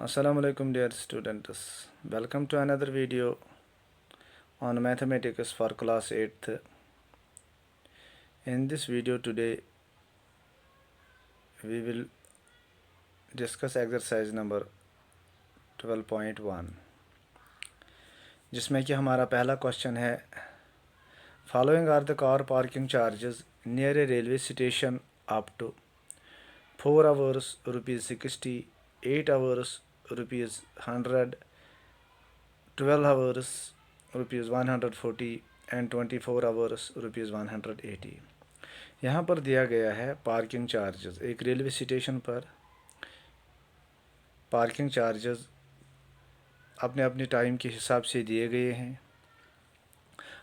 Assalamu alaikum dear students. Welcome to another video on mathematics for class 8th. In this video today we will discuss exercise number 12.1 जिसमें कि हमारा पहला question है Following are the car parking charges near a railway station up to 4 hours rupees 60, 8 hours rupees 100, 12 hours rupees 140 and 24 hours rupees 180। यहाँ पर दिया गया है पार्किंग चार्जेस। एक रेलवे स्टेशन पर पार्किंग चार्जेस अपने अपने टाइम के हिसाब से दिए गए हैं।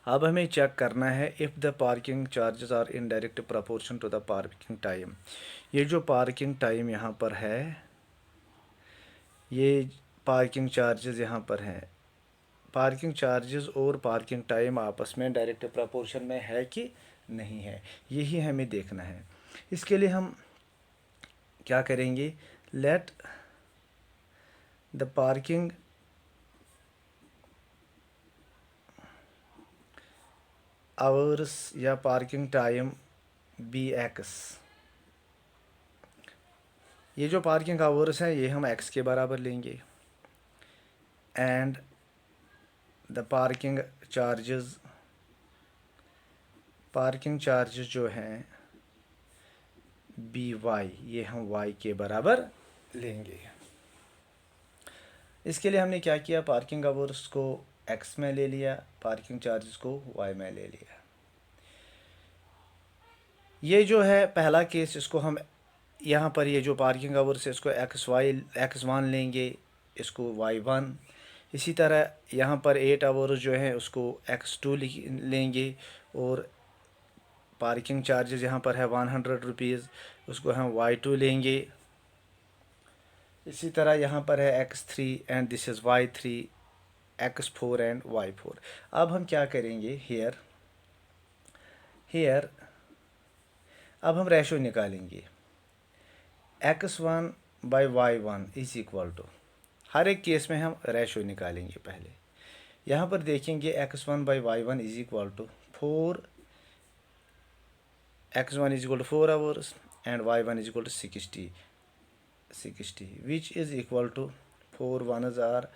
अब हमें चेक करना है if the parking charges are in direct proportion to the parking time. ये जो पार्किंग टाइम यहाँ पर है, ये पार्किंग चार्जेस यहाँ पर हैं। पार्किंग चार्जेस और पार्किंग टाइम आपस में डायरेक्ट प्रपोर्शन में है कि नहीं है, यही हमें देखना है। इसके लिए हम क्या करेंगे, लेट द पार्किंग आवर्स या पार्किंग टाइम बी एक्स। ये जो पार्किंग आवर्स हैं ये हम एक्स के बराबर लेंगे एंड द पार्किंग चार्जेस जो हैं बी वाई, ये हम वाई के बराबर लेंगे। इसके लिए हमने क्या किया, पार्किंग आवर्स को एक्स में ले लिया, पार्किंग चार्जेस को वाई में ले लिया। ये जो है पहला केस, इसको हम यहाँ पर ये जो पार्किंग आवर्स है इसको x1 लेंगे, इसको y1। इसी तरह यहाँ पर 8 आवर्स जो है उसको x2 लेंगे और पार्किंग चार्जेस यहाँ पर है 100 रुपीज़, उसको हम y2 लेंगे। इसी तरह यहाँ पर है x3 and this is y3, x4 and y4। अब हम क्या करेंगे, हियर अब हम रेशो निकालेंगे। x1 by y1 is equal to, हर एक केस में हम रेशो निकालेंगे। पहले यहाँ पर देखेंगे x1 by y1 is equal to 4 is equal to 4 hours and y1 is equal to 60 which is equal to 4 1 हज़ार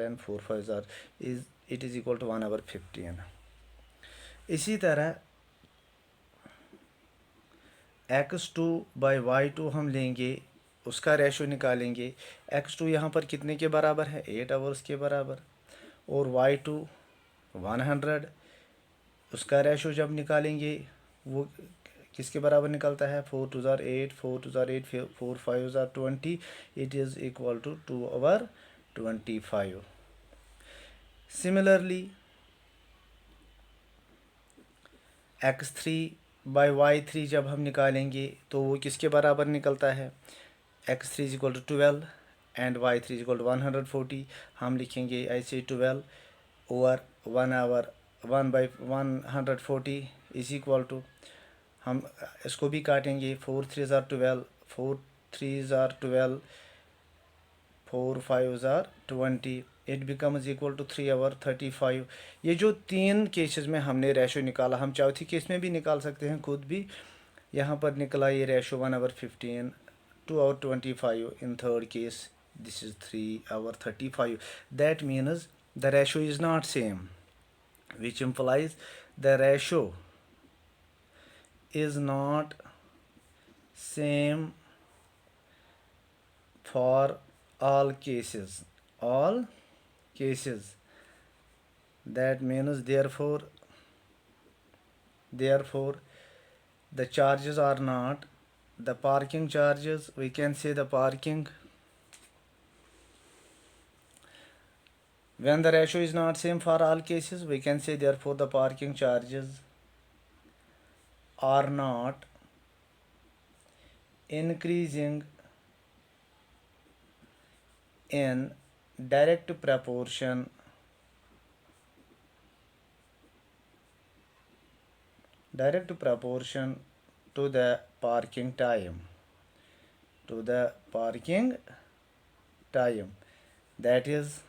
एंड 4 5 हज़ार it is equal to 1 hour 15। इसी तरह x2 बाई y2 हम लेंगे, उसका रेशो निकालेंगे। x2 यहाँ पर कितने के बराबर है, 8 आवर्स के बराबर, और y2 100, उसका रेशो जब निकालेंगे वो किसके बराबर निकलता है, 4 2 ज़ार 8, 4 2 ज़ार 8, 4 5 ज़ार 20, it is equal to 2 over 25। Similarly x3 by y3 जब हम निकालेंगे तो वो किसके बराबर निकलता है, x3 is equal to 12 and y3 is equal to 140। हम लिखेंगे ऐसे 12 over 1 hour 1 by 140 is equal to, हम इसको भी काटेंगे, 4 3 ज़ार 12, 4 3 ज़ार 12, 4 5 ज़ार 20, it becomes equal to 3 hour 35। ये जो तीन केसेस में हमने रेशो निकाला, हम चौथी केस में भी निकाल सकते हैं खुद भी। यहाँ पर निकला ये ratio 1 hour 15, 2 hour 25। In third case this is 3 hour 35। That means the ratio is not same, which implies the ratio is not same for all cases, that means therefore the charges are not the parking charges, we can say the parking, when the ratio is not same for all cases we can say therefore the parking charges are not increasing in direct proportion to the parking time. to the parking time, that is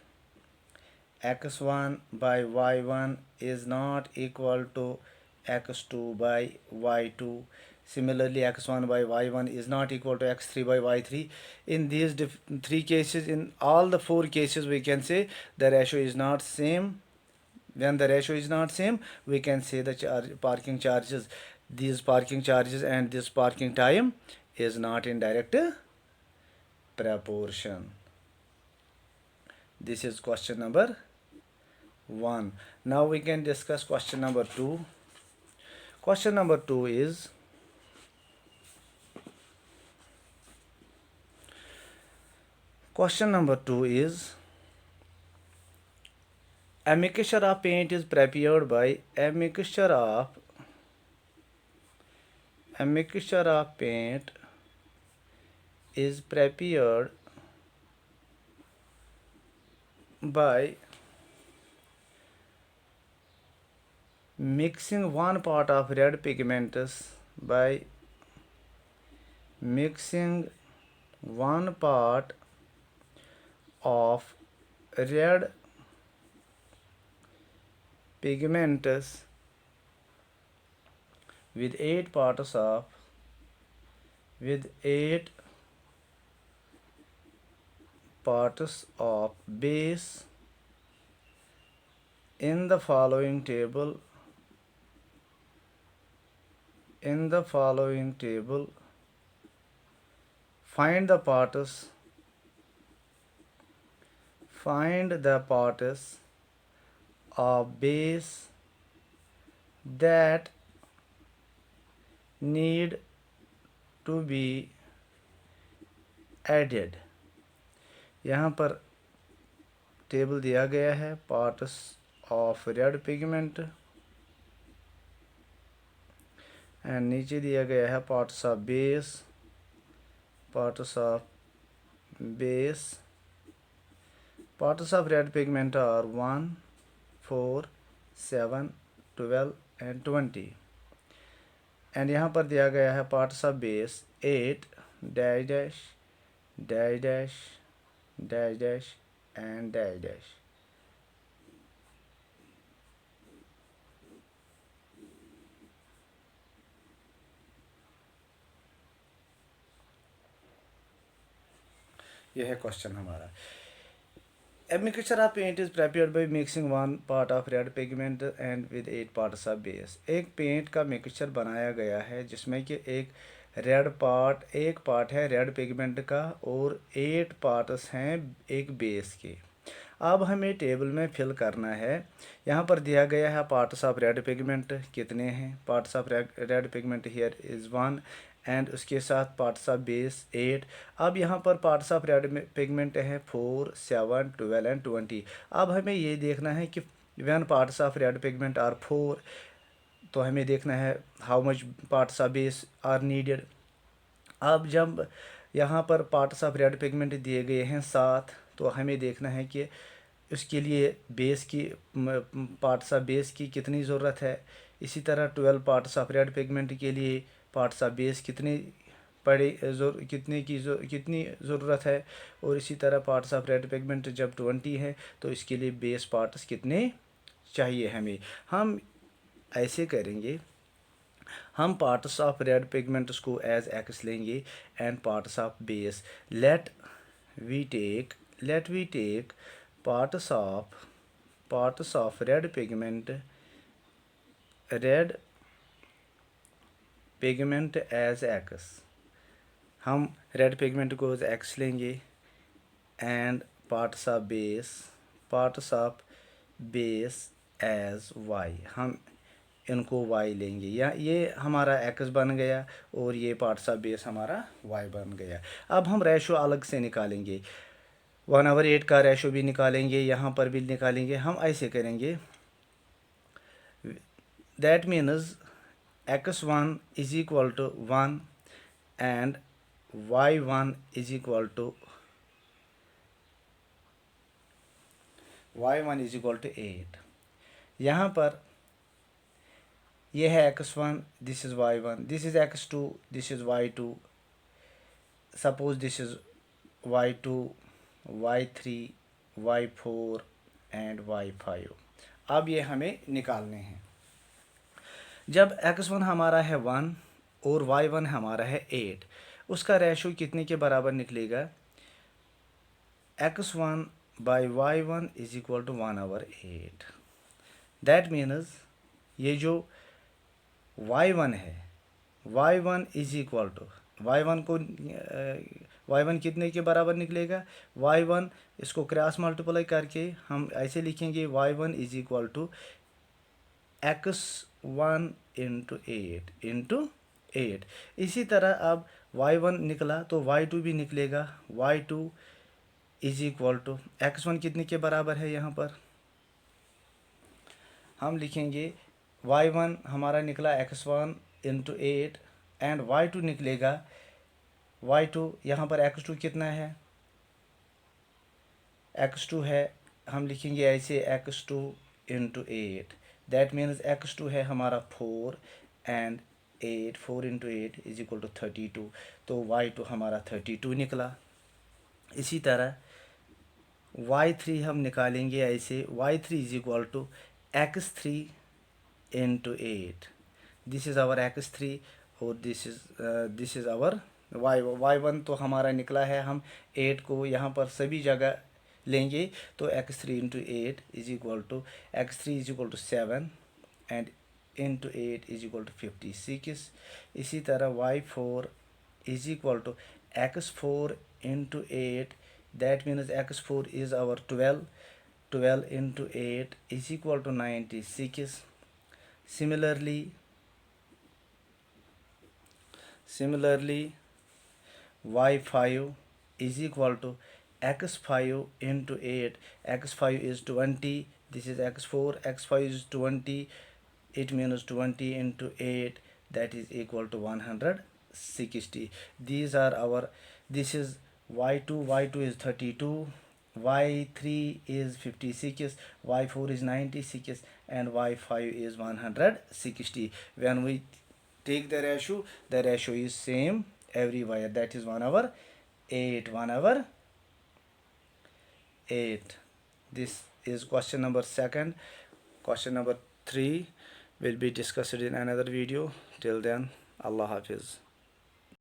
x1 by y1 is not equal to x2 by y2. Similarly, x1 by y1 is not equal to x3 by y3. In these three cases, in all the four cases, we can say the ratio is not same. When the ratio is not same, we can say the parking charges, these parking charges and this parking time is not in direct proportion. This is question number 1. Now we can discuss question number 2. Question number 2 is a mixture of paint is prepared by a mixture of paint is prepared by mixing one part of red pigments by mixing one part of red pigments with 8 parts of base in the following table. Find the parts of base that need to be added. यहाँ पर table दिया गया है parts of red pigment and नीचे दिया गया है parts of base. Parts of red pigment are 1, 4, 7, 12 and 20. And यहाँ पर दिया गया है parts of base 8 dash dash dash dash dash dash and dash dash. यह है क्वेश्चन हमारा. A mixture of paint is prepared by mixing one part of red pigment and with 8 parts of base. एक paint का mixture बनाया गया है जिसमें कि एक पार्ट है रेड पिगमेंट का और 8 पार्ट्स हैं एक बेस के. अब हमें टेबल में फिल करना है. यहाँ पर दिया गया है पार्ट्स ऑफ रेड पिगमेंट कितने हैं. Parts of red pigment here is 1 and उसके साथ पार्ट्स ऑफ बेस 8. अब यहाँ पर पार्ट्स ऑफ रेड पिगमेंट हैं 4, 7, 12 एंड 20. अब हमें ये देखना है कि when parts of red pigment are 4 तो हमें देखना है how much parts of base are needed. अब जब यहाँ पर पार्ट्स ऑफ रेड पिगमेंट दिए गए हैं 7 तो हमें देखना है कि उसके लिए बेस की पार्ट्स ऑफ बेस की कितनी ज़रूरत है. इसी तरह 12 पार्ट्स ऑफ रेड पिगमेंट के लिए पार्ट्स ऑफ बेस कितनी ज़रूरत है. और इसी तरह पार्ट्स ऑफ रेड पिगमेंट जब 20 है तो इसके लिए बेस पार्ट्स कितने चाहिए हमें. हम ऐसे करेंगे, हम पार्ट्स ऑफ रेड पिगमेंट्स को एज एक्स लेंगे and parts of base let we take parts of red pigment as x. हम रेड पिगमेंट को एक्स लेंगे and parts of base as y. हम इनको वाई लेंगे. या ये हमारा एक्स बन गया और ये पार्ट्स ऑफ बेस हमारा वाई बन गया. अब हम रेशो अलग से निकालेंगे. 1/8 का रेशो भी निकालेंगे, यहाँ पर भी निकालेंगे. हम ऐसे करेंगे, that means x1 is equal to 1 and y1 is equal to 8. यहाँ पर यह है x1, this is y1, this is x2, this is y2. suppose this is y2, y3, y4 and y5। अब ये हमें निकालने हैं। जब x1 हमारा है 1 और y1 हमारा है 8, उसका रेशो कितने के बराबर निकलेगा? x1 by y1 is equal to 1/8। That means ये जो y1 है, y1 is equal to y1 कितने के बराबर निकलेगा? y1 इसको क्रॉस मल्टीप्लाई करके हम ऐसे लिखेंगे y1 is equal to x1 into 8। इसी तरह अब y1 निकला तो y2 भी निकलेगा। y2 is equal to x1 कितने के बराबर है? यहाँ पर हम लिखेंगे y1 हमारा निकला x1 इंटू 8 एंड y2 निकलेगा y2, यहाँ पर x2 कितना है? x2 है, हम लिखेंगे ऐसे x2 into 8। That means x2 है हमारा 4 and 4 into 8 is equal to 32। तो y2 हमारा 32 निकला। इसी तरह y3 हम निकालेंगे ऐसे y3 is equal to x3 into 8। This is our x3 और दिस इज़ आवर y1 तो हमारा निकला है। हम 8 को यहाँ पर सभी जगह लेंगे तो x3 into 8 is equal to x3 is equal to 7 and into 8 is equal to 56। इसी तरह y4 is equal to x4 into 8। That means x4 is our 12 into 8 is equal to 96। Similarly, y5 is equal to x5 into 8. x5 is 20. This is x4. x5 is 20. It means 20 into 8. That is equal to 160. These are our. This is y2. y2 is 32. y3 is 56. y4 is 96 and y5 is 160. When we take the ratio is same everywhere. That is 1/8. 1/8. This is question number 2. Question number 3 will be discussed in another video. Till then, Allah Hafiz.